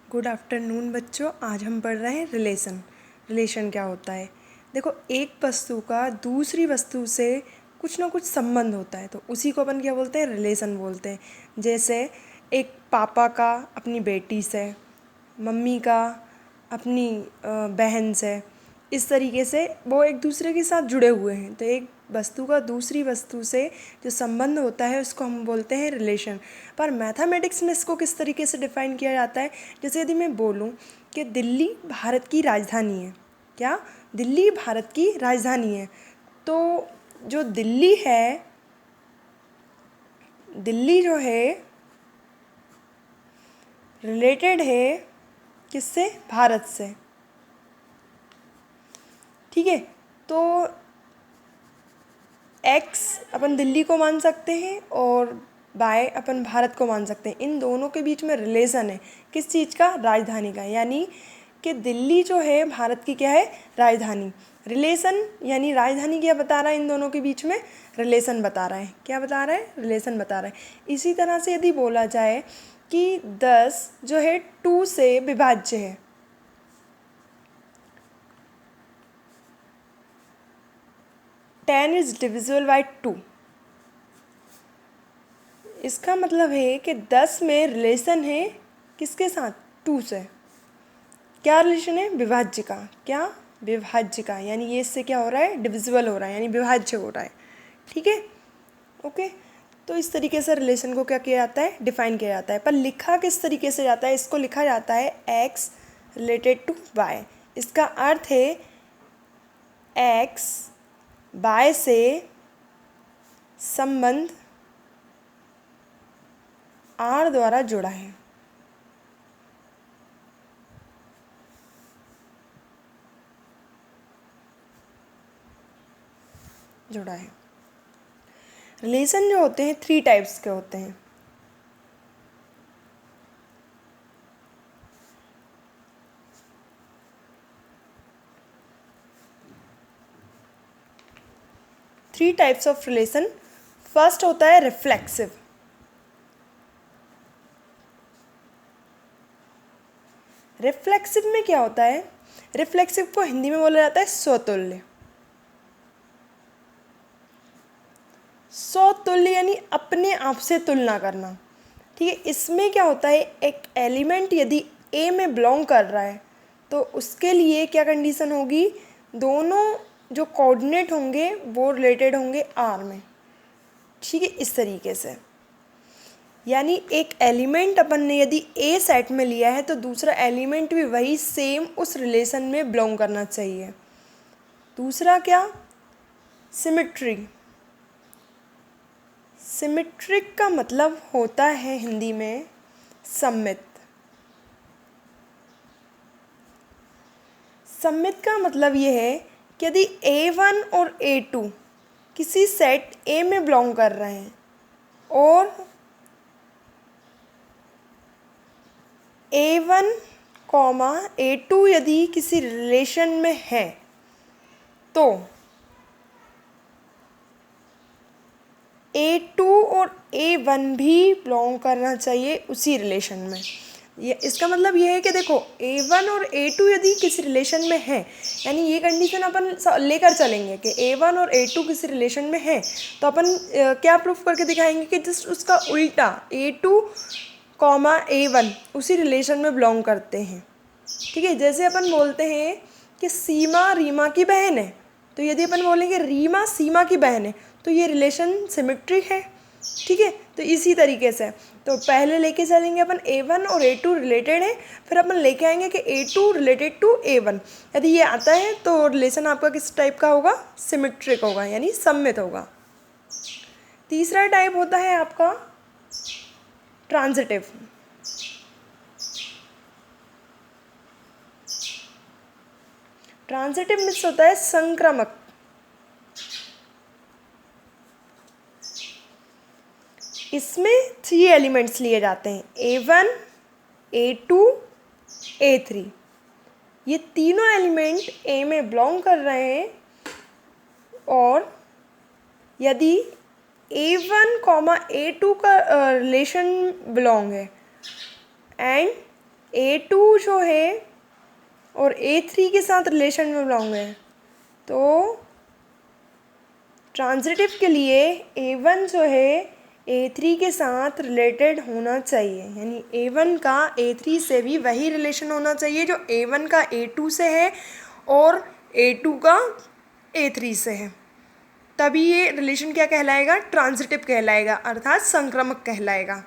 Good afternoon बच्चों। आज हम पढ़ रहे हैं रिलेशन क्या होता है। देखो, एक वस्तु का दूसरी वस्तु से कुछ ना कुछ संबंध होता है तो उसी को अपन क्या बोलते हैं, रिलेशन बोलते हैं। जैसे एक पापा का अपनी बेटी से, मम्मी का अपनी बहन से, इस तरीके से वो एक दूसरे के साथ जुड़े हुए हैं। तो एक वस्तु का दूसरी वस्तु से जो संबंध होता है उसको हम बोलते हैं रिलेशन। पर मैथमेटिक्स में इसको किस तरीके से डिफ़ाइन किया जाता है, जैसे यदि मैं बोलूं कि दिल्ली भारत की राजधानी है। क्या? दिल्ली भारत की राजधानी है। तो जो दिल्ली है, दिल्ली जो है रिलेटेड है किससे? भारत से। ठीक है। तो एक्स अपन दिल्ली को मान सकते हैं और बाय अपन भारत को मान सकते हैं। इन दोनों के बीच में रिलेशन है किस चीज़ का? राजधानी का। यानी कि दिल्ली जो है भारत की क्या है? राजधानी। रिलेशन यानी राजधानी क्या बता रहा है? इन दोनों के बीच में रिलेशन बता रहा है। क्या बता रहा है? रिलेशन बता रहा है। इसी तरह से यदि बोला जाए कि 10 जो है 2 से विभाज्य है, 10 इज डिविजिबल बाय 2, इसका मतलब है कि 10 में रिलेशन है किसके साथ? 2 से। क्या रिलेशन है? विभाज्य का। क्या? विभाज्य का। यानी ये इससे क्या हो रहा है? डिविजिबल हो रहा है, यानी विभाज्य हो रहा है। ठीक है, ओके। तो इस तरीके से रिलेशन को क्या किया जाता है? डिफाइन किया जाता है। पर लिखा किस तरीके से जाता है? इसको लिखा जाता है एक्स रिलेटेड टू वाई। इसका अर्थ है एक्स वाई से संबंध आर द्वारा जुड़ा है। जुड़ा है। रिलेशन जो होते हैं 3 टाइप्स के होते हैं। Three types of relation. First होता है रिफ्लेक्सिव। रिफ्लेक्सिव में क्या होता है? रिफ्लेक्सिव को हिंदी में बोला जाता है स्वतुल्य। स्वतुल्य यानी अपने आप से तुलना करना। ठीक है। इसमें क्या होता है? एक एलिमेंट यदि ए में बिलोंग कर रहा है तो उसके लिए क्या कंडीशन होगी? दोनों जो कोऑर्डिनेट होंगे वो रिलेटेड होंगे आर में। ठीक है, इस तरीके से। यानी एक एलिमेंट अपन ने यदि ए सेट में लिया है तो दूसरा एलिमेंट भी वही सेम उस रिलेशन में बिलोंग करना चाहिए। दूसरा क्या? सिमेट्री। सिमेट्रिक का मतलब होता है हिंदी में सममित। सममित का मतलब ये है कि यदि A1 और A2 किसी सेट ए में बिलोंग कर रहे हैं और A1 कॉमा A2 यदि किसी रिलेशन में है तो A2 और A1 भी बिलोंग करना चाहिए उसी रिलेशन में। ये इसका मतलब ये है कि देखो, A1 और A2 यदि किसी रिलेशन में है, यानी ये कंडीशन अपन लेकर चलेंगे कि A1 और A2 किसी रिलेशन में है, तो अपन क्या प्रूफ करके दिखाएंगे कि जस्ट उसका उल्टा A2 कॉमा A1 उसी रिलेशन में बिलोंग करते हैं। ठीक है। जैसे अपन बोलते हैं कि सीमा रीमा की बहन है, तो यदि अपन बोलेंगे रीमा सीमा की बहन है तो ये रिलेशन सिमेट्रिक है। ठीक है। तो इसी तरीके से तो पहले लेके चलेंगे अपन A1 और A2 रिलेटेड है, फिर अपन लेके आएंगे कि A2 रिलेटेड टू A1। यदि ये आता है तो रिलेशन आपका किस टाइप का होगा? सिमेट्रिक होगा, यानी सममित होगा। तीसरा टाइप होता है आपका ट्रांजिटिव। ट्रांजिटिव मीन्स होता है संक्रामक। इसमें 3 एलिमेंट्स लिए जाते हैं, A1, A2, A3। ये तीनों एलिमेंट ए में बिलोंग कर रहे हैं और यदि A1 A2 का रिलेशन बिलोंग है एंड A2 जो है और A3 के साथ रिलेशन में बिलोंग है, तो ट्रांजिटिव के लिए A1 जो है A3 के साथ रिलेटेड होना चाहिए, यानी A1 का A3 से भी वही रिलेशन होना चाहिए जो A1 का A2 से है और A2 का A3 से है, तभी ये रिलेशन क्या कहलाएगा, ट्रांजिटिव कहलाएगा, अर्थात संक्रामक कहलाएगा।